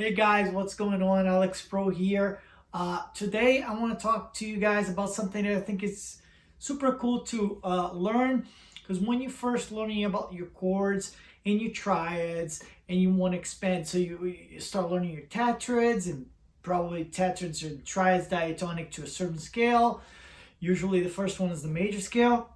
Hey guys, what's going on? Alex Pro here. Today I want to talk to you guys about something that I think is super cool to learn, because when you're first learning about your chords and your triads and you want to expand, so you start learning your tetrads, and probably tetrads and triads diatonic to a certain scale. Usually the first one is the major scale,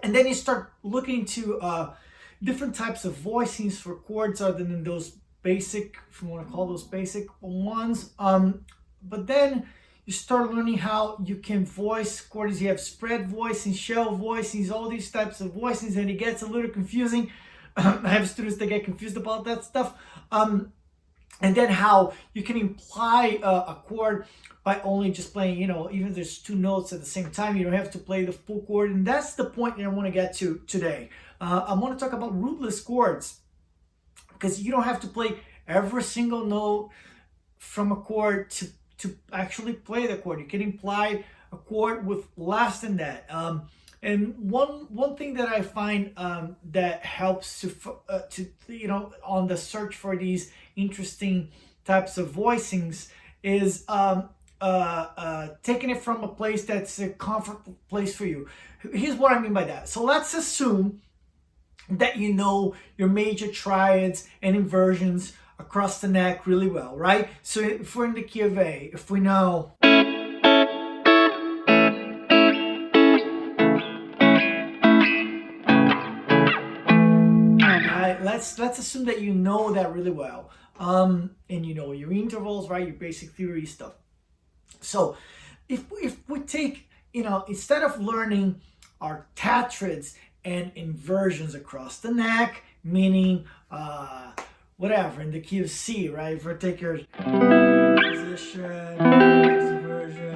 and then you start looking to different types of voicings for chords other than those basic, if you want to call those basic ones. But then you start learning how you can voice chords. You have spread voicings, shell voicings, all these types of voicings, and it gets a little confusing. I have students that get confused about that stuff. And then how you can imply a chord by only just playing, even if there's two notes at the same time, you don't have to play the full chord. And that's the point that I want to get to today. I want to talk about rootless chords, because you don't have to play every single note from a chord to actually play the chord. You can imply a chord with less than that. And one thing that I find that helps to on the search for these interesting types of voicings is taking it from a place that's a comfortable place for you. Here's what I mean by that. So let's assume that you know your major triads and inversions across the neck really well, right? So if we're in the key of A, if we know let's assume that you know that really well, and you know your intervals, right? Your basic theory stuff. So if we take, instead of learning our tetrads and inversions across the neck, meaning whatever in the key of C, right? If we take your position, inversion,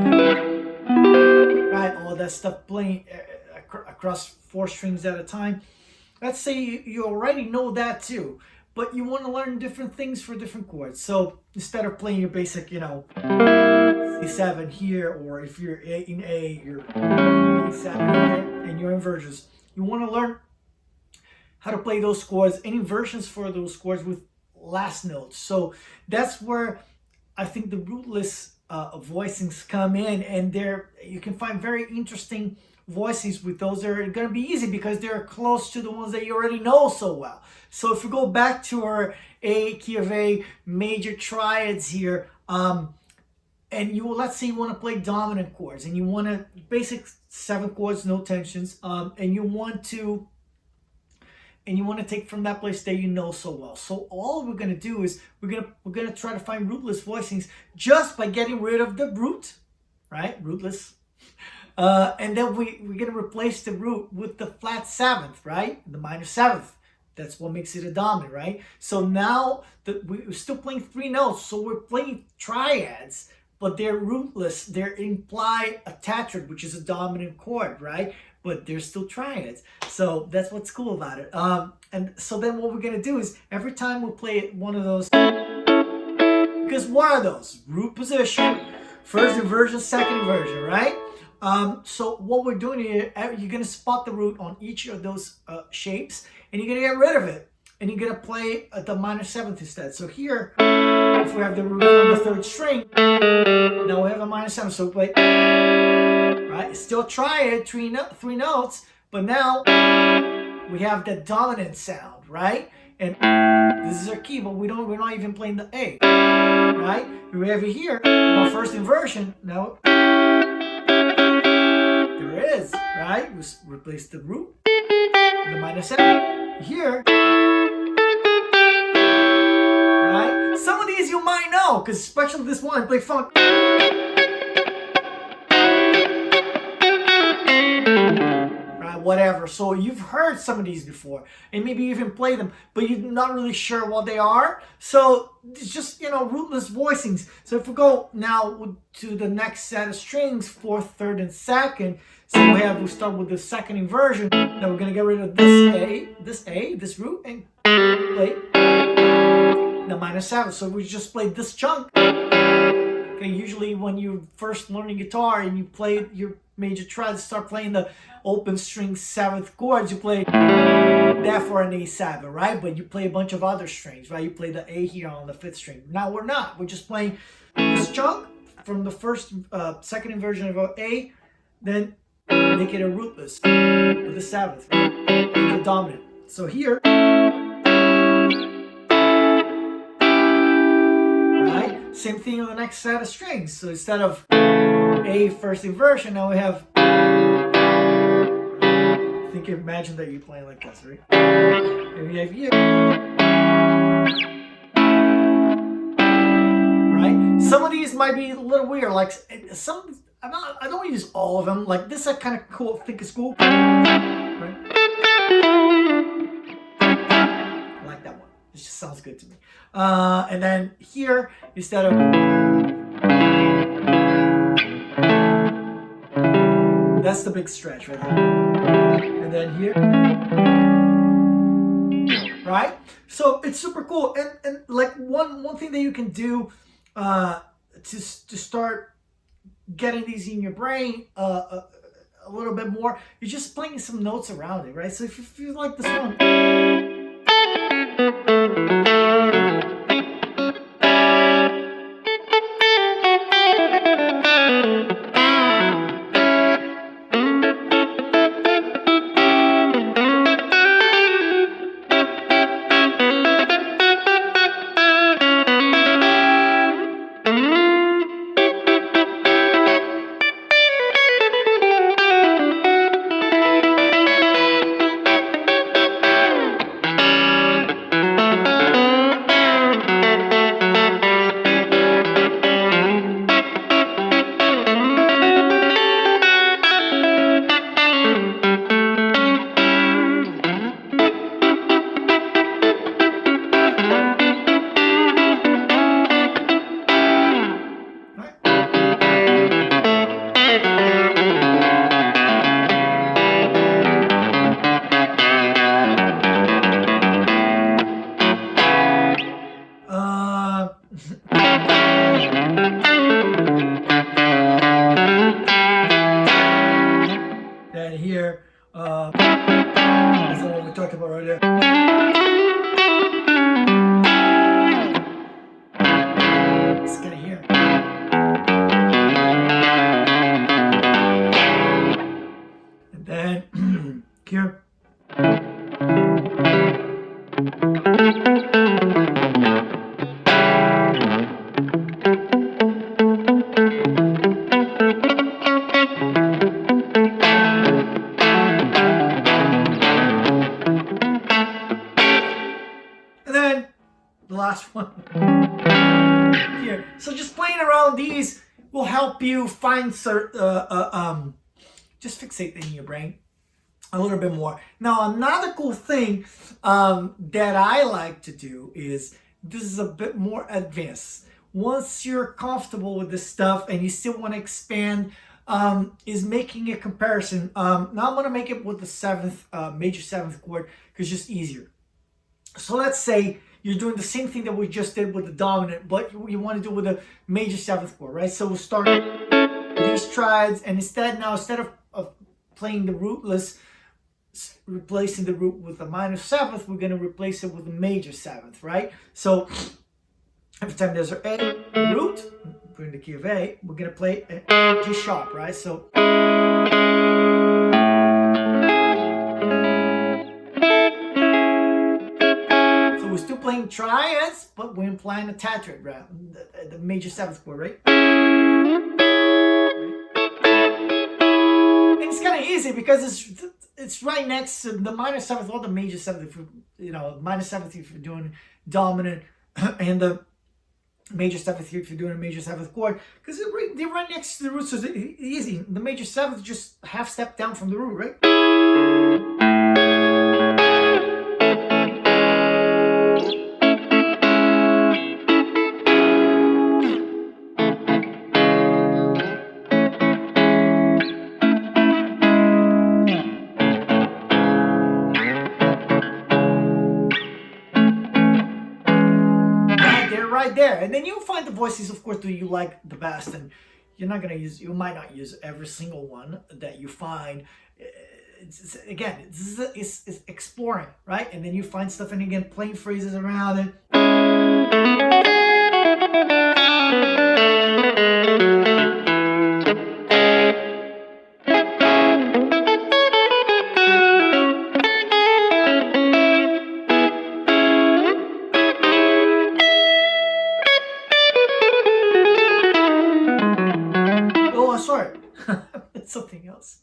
right? All that stuff playing across 4 strings at a time. Let's say you already know that too, but you want to learn different things for different chords. So instead of playing your basic, C7 here, or if you're in A, you're E7 here, and your inversions. You want to learn how to play those chords and inversions for those chords with last notes. So that's where I think the rootless voicings come in, and you can find very interesting voicings with those. They're going to be easy because they're close to the ones that you already know so well. So if we go back to our A, key of A, major triads here, and let's say you want to play dominant chords, and you want to basic 7 chords, no tensions, and you want to take from that place that you know so well. So all we're going to do is we're going to try to find rootless voicings just by getting rid of the root, right? Rootless. And then we're going to replace the root with the flat 7th, right? The minor 7th. That's what makes it a dominant, right? So now we're still playing 3 notes. So we're playing triads, but they're rootless. They imply a tetrad, which is a dominant chord, right? But they're still triads. So that's what's cool about it. And so then what we're going to do is every time we play one of those, because what are those? Root position, first inversion, second inversion, right? So what we're doing here, you're going to spot the root on each of those shapes, and you're going to get rid of it. And you're going to play the minor 7th instead. So here, if we have the root on the 3rd string, now we have a minor 7th. So we play, right? It's still triad, 3 notes, but now we have the dominant sound, right? And this is our key, but we're not even playing the A, right? We have it here, our first inversion. Now there it is, right? We replace the root, the minor 7 here. Right? Some of these you might know, because especially this one, play funk. Right, whatever. So you've heard some of these before, and maybe you even play them, but you're not really sure what they are. So it's just, rootless voicings. So if we go now to the next set of strings, 4th, 3rd, and 2nd. So we start with the 2nd inversion. Now we're going to get rid of this root, and play the minor 7. So we just play this chunk. Okay, usually when you're first learning guitar and you play your major triads, start playing the open string 7th chords, you play that for an A7, right? But you play a bunch of other strings, right? You play the A here on the 5th string. Now we're not. We're just playing this chunk from the second inversion of A, then make it a rootless with the 7th, right? The dominant. So here, right? Same thing on the next set of strings. So instead of A first inversion, now we have. Imagine that you're playing like this, right? And we have here, right? Some of these might be a little weird, like some. I don't use all of them. Like this, I kind of cool. Think is cool, right? I like that one. This just sounds good to me. And then here, instead of that's the big stretch right there. And then here, right? So it's super cool. And like one thing that you can do to start getting these in your brain a little bit more, you're just playing some notes around it, right? So if you feel like this one. Then here, that's the one we talked about right there. It's kind of here. And then here. Last one here. So just playing around these will help you find just fixate in your brain a little bit more. Now another cool thing that I like to do is this is a bit more advanced. Once you're comfortable with this stuff and you still want to expand, is making a comparison. Now I'm going to make it with the 7th major 7th chord because it's just easier. So let's say you're doing the same thing that we just did with the dominant, but you want to do with the major 7th chord, right? So we'll start these triads, and instead of playing the rootless, replacing the root with the minor 7th, we're going to replace it with the major 7th, right? So every time there's an A root, put in the key of A, we're going to play a G sharp, right? So we're still playing triads, but we're applying the tetrad, right? The major 7th chord, right? And it's kind of easy because it's right next to the minor 7th or the major 7th. If minor 7th if you're doing dominant, and the major 7th here if you're doing a major 7th chord, because they're right next to the root, so it's easy. The major 7th just half step down from the root, right? Right there, and then you'll find the voices, of course, that you like the best, and you might not use every single one that you find. again, it's exploring, right? And then you find stuff, and again, playing phrases around it. Oh, sorry, it's something else.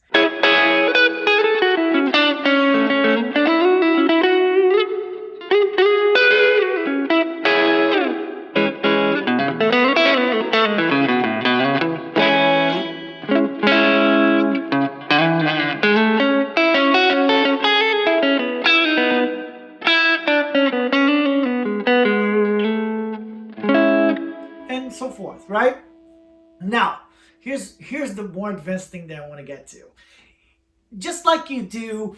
And so forth, right? Now, here's the more advanced thing that I want to get to. Just like you do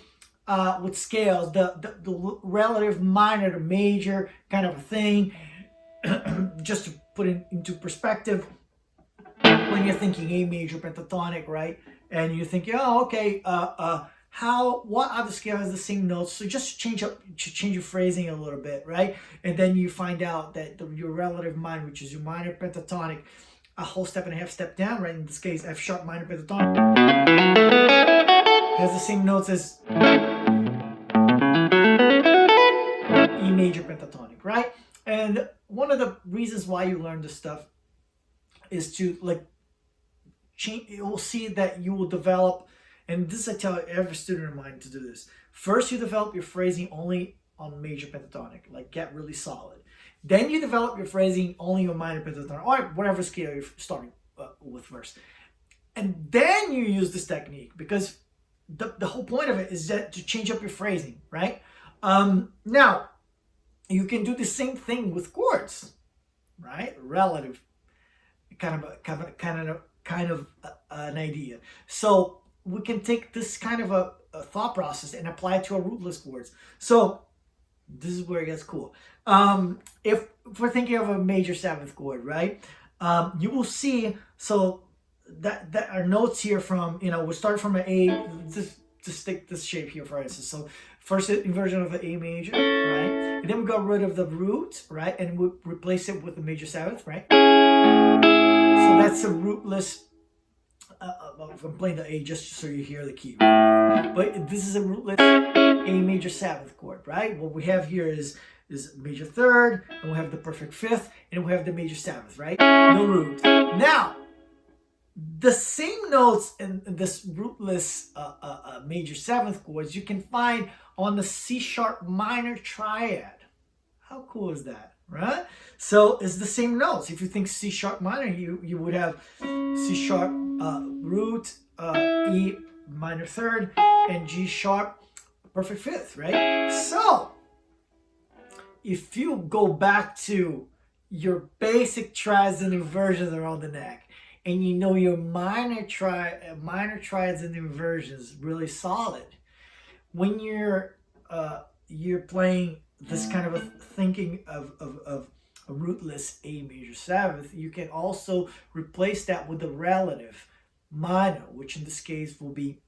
with scales, the relative minor to major kind of a thing, just to put it into perspective, when you're thinking A major pentatonic, right? And you're thinking, oh, okay, what other scale has the same notes? So just change your phrasing a little bit, right? And then you find out that your relative minor, which is your minor pentatonic, a whole step and a half step down, right? In this case, F sharp minor pentatonic, has the same notes as E major pentatonic, right? And one of the reasons why you learn this stuff is to change. You will see that you will develop, and this I tell every student of mine to do this. First, you develop your phrasing only on major pentatonic, like get really solid. Then you develop your phrasing only on minor pentatonic, or whatever scale you're starting with first. And then you use this technique, because the whole point of it is that to change up your phrasing, right? Now, you can do the same thing with chords, right? Relative, kind of an idea. So we can take this kind of a thought process and apply it to our rootless chords. So this is where it gets cool. If we're thinking of a major seventh chord, right? You will see, so that our notes here from, we start from an A, just take this shape here for instance. So first inversion of the A major, right? And then we got rid of the root, right? And we replace it with the major seventh, right? So that's a rootless, I'm playing the A just so you hear the key, right? But this is a rootless A major seventh chord, right? What we have here is major third, and we have the perfect fifth, and we have the major seventh, right? No root. Now, the same notes in this rootless major seventh chords you can find on the C sharp minor triad. How cool is that, right? So it's the same notes. If you think C sharp minor, you would have C sharp root, E minor third, and G sharp perfect fifth, right? So if you go back to your basic triads and inversions around the neck, and you know your minor triads and inversions really solid, when you're playing this kind of a thinking of a rootless A major seventh, you can also replace that with the relative minor, which in this case will be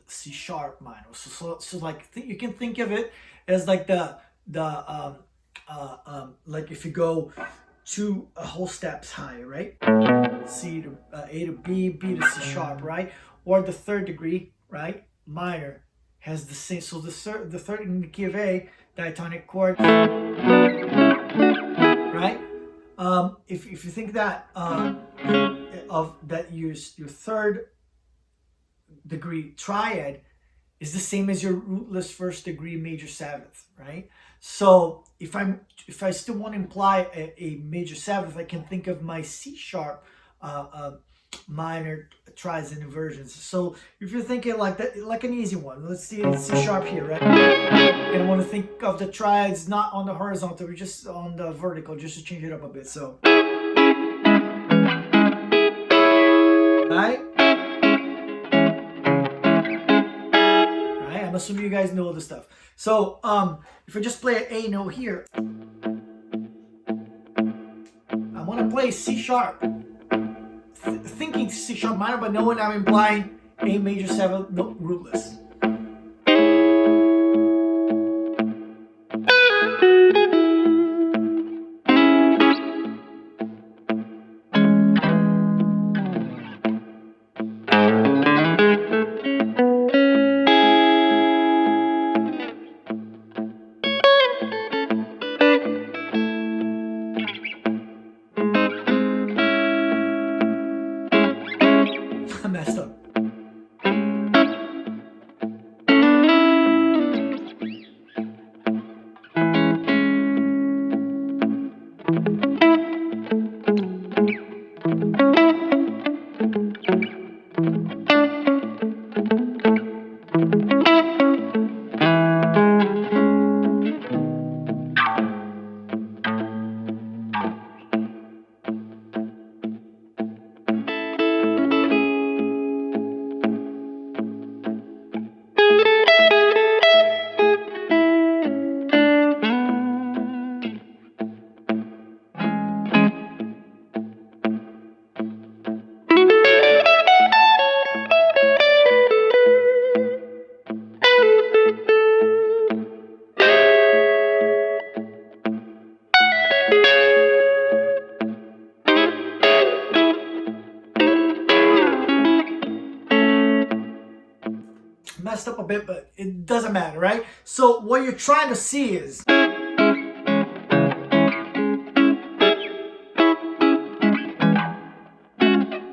C sharp minor. So like you can think of it as like like if you go two whole steps higher, right? C to A to B, B to C sharp, right? Or the third degree, right? Minor has the same. So the third in the key of A, diatonic chord, right? If you think that of that your third degree triad is the same as your rootless first degree major seventh, right? So if I still want to imply a major seventh, I can think of my C sharp minor triads and inversions. So if you're thinking like that, like an easy one, let's see C sharp here, right? And I want to think of the triads not on the horizontal, but just on the vertical, just to change it up a bit. So, right? I'm assuming you guys know all this stuff. So if I just play an A note here, I want to play C sharp, thinking C sharp minor, but knowing I'm implying A major 7th note rootless. I messed up. Messed up a bit, but it doesn't matter, right? So what you're trying to see is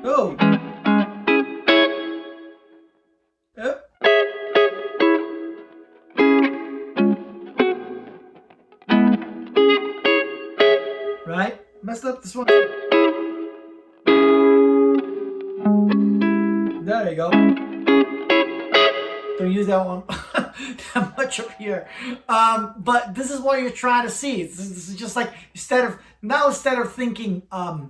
oh, yep. Right? Messed up this one. There you go. Don't use that one that much up here. But this is what you're trying to see. This is just like instead of thinking A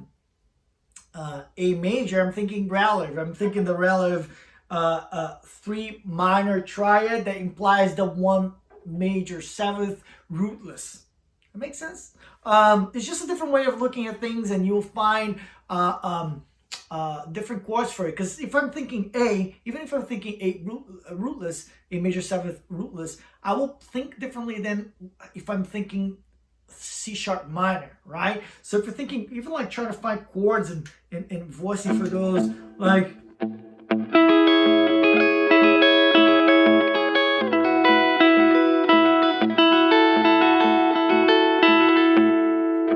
major, I'm thinking relative. I'm thinking the relative 3 minor triad that implies the 1 major 7th rootless. That makes sense? It's just a different way of looking at things, and you'll find different chords for it. Because if I'm thinking A, even if I'm thinking A rootless, A major 7th rootless, I will think differently than if I'm thinking C sharp minor, right? So if you're thinking, even like trying to find chords and voicing for those, like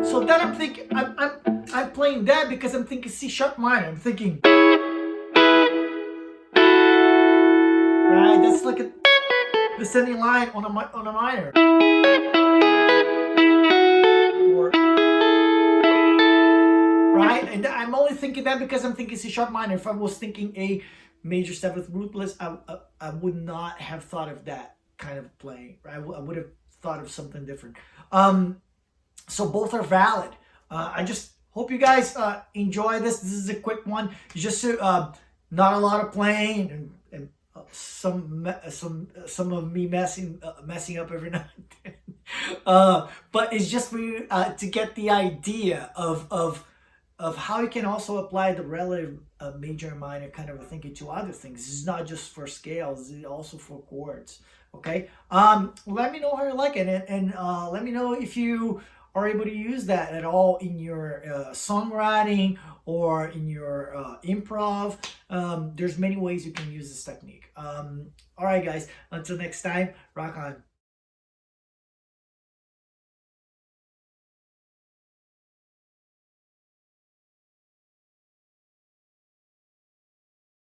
so then I'm thinking I'm playing that because I'm thinking C sharp minor. I'm thinking right. That's like a descending line on a minor. Or, right, and I'm only thinking that because I'm thinking C sharp minor. If I was thinking A major 7th rootless, I would not have thought of that kind of playing. Right, I would have thought of something different. So both are valid. I just hope you guys enjoy this. This is a quick one. It's just not a lot of playing and some of me messing up every now and then. But it's just for you to get the idea of how you can also apply the relative major and minor kind of thinking to other things. It's not just for scales; it's also for chords. Okay. Let me know how you like it, and let me know if you are able to use that at all in your songwriting or in your improv. There's many ways you can use this technique. All right, guys. Until next time, rock on.